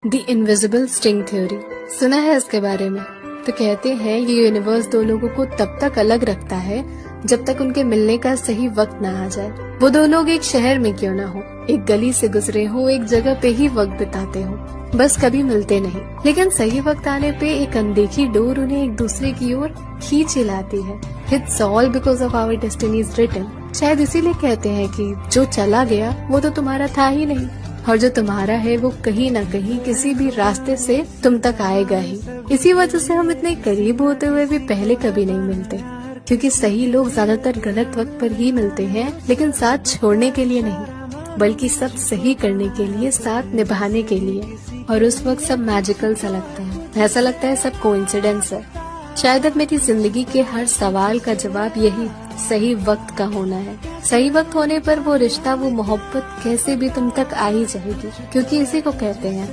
The invisible string theory सुना है इसके बारे में? तो कहते हैं ये यूनिवर्स दो लोगों को तब तक अलग रखता है जब तक उनके मिलने का सही वक्त ना आ जाए। वो दो लोग एक शहर में क्यों ना हो, एक गली से गुजरे हो, एक जगह पे ही वक्त बिताते हो, बस कभी मिलते नहीं, लेकिन सही वक्त आने पे एक अनदेखी डोर उन्हें एक दूसरे की ओर खींच लाती है। It's all because of our destiny is written. शायद इसीलिए कहते हैं कि जो चला गया वो तो तुम्हारा था ही नहीं, और जो तुम्हारा है वो कहीं न कहीं किसी भी रास्ते से तुम तक आएगा ही। इसी वजह से हम इतने करीब होते हुए भी पहले कभी नहीं मिलते, क्योंकि सही लोग ज्यादातर गलत वक्त पर ही मिलते हैं, लेकिन साथ छोड़ने के लिए नहीं, बल्कि सब सही करने के लिए, साथ निभाने के लिए। और उस वक्त सब मैजिकल सा लगता है, ऐसा लगता है सब कोइंसिडेंस है। शायद अब मेरी जिंदगी के हर सवाल का जवाब यही सही वक्त का होना है। सही वक्त होने पर वो रिश्ता, वो मोहब्बत कैसे भी तुम तक आ ही जाएगी, क्योंकि इसी को कहते हैं